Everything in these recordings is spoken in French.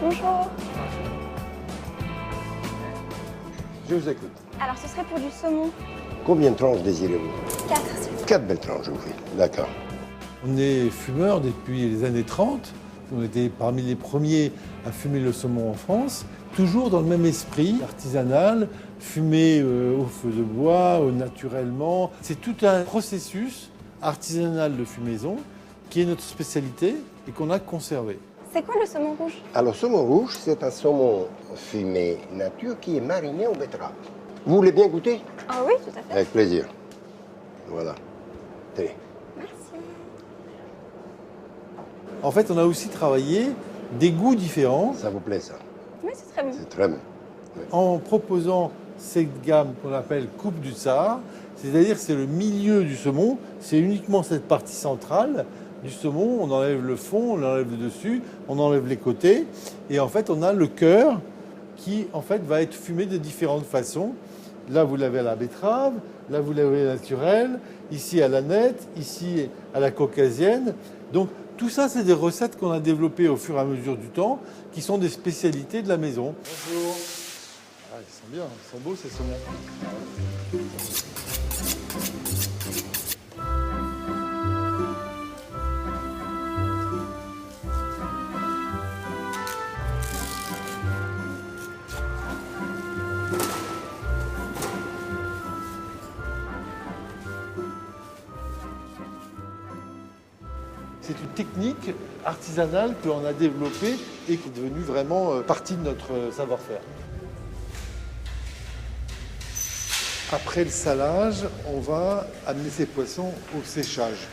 Bonjour. Je vous écoute. Alors, ce serait pour du saumon. Combien de tranches désirez-vous? 4. 4 belles tranches, je vous fais. D'accord. On est fumeurs depuis les années 30. On était parmi les premiers à fumer le saumon en France, toujours dans le même esprit artisanal, fumé au feu de bois, naturellement. C'est tout un processus artisanal de fumaison qui est notre spécialité et qu'on a conservé. C'est quoi le saumon rouge? Alors, saumon rouge, c'est un saumon fumé nature qui est mariné aux betteraves. Vous voulez bien goûter? Ah oui, tout à fait. Avec plaisir. Voilà. Tenez. Merci. En fait, on a aussi travaillé des goûts différents Ça vous plaît, ça? Oui, c'est très bon. C'est très bon. en proposant cette gamme qu'on appelle coupe du Tsar, c'est-à-dire que c'est le milieu du saumon, c'est uniquement cette partie centrale du saumon, on enlève le fond, on enlève le dessus, on enlève les côtés, et en fait on a le cœur qui en fait va être fumé de différentes façons. Là vous l'avez à la betterave, là vous l'avez naturelle, ici à la nette, ici à la caucasienne. Donc tout ça c'est des recettes qu'on a développées au fur et à mesure du temps, qui sont des spécialités de la maison. Bonjour. Ah, ils sont bien, ils sont beaux ces saumons. C'est une technique artisanale qu'on a développée et qui est devenue vraiment partie de notre savoir-faire. Après le salage, on va amener ces poissons au séchage.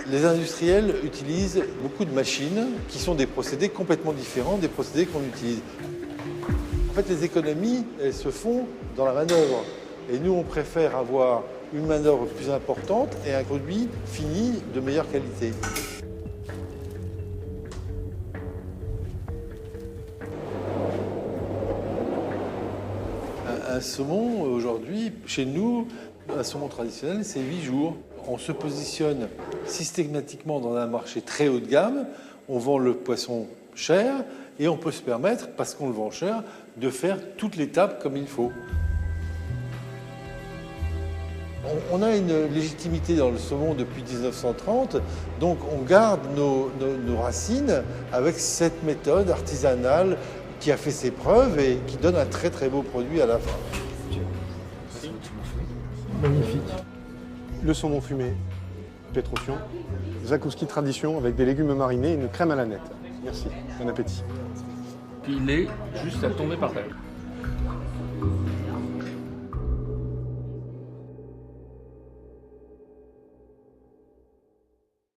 Les industriels utilisent beaucoup de machines qui sont des procédés complètement différents des procédés qu'on utilise. En fait, les économies, elles se font dans la manœuvre. Et nous, on préfère avoir une manœuvre plus importante et un produit fini de meilleure qualité. Un saumon, aujourd'hui, chez nous, un saumon traditionnel, c'est 8 jours. On se positionne systématiquement dans un marché très haut de gamme. On vend le poisson cher et on peut se permettre, parce qu'on le vend cher, de faire toute l'étape comme il faut. On a une légitimité dans le saumon depuis 1930, donc on garde nos racines avec cette méthode artisanale qui a fait ses preuves et qui donne un très très beau produit à la fin. Magnifique. Le saumon fumé, Petrofion. Zakouski tradition avec des légumes marinés et une crème à la nette. Merci, bon appétit. Il est juste à tomber par terre.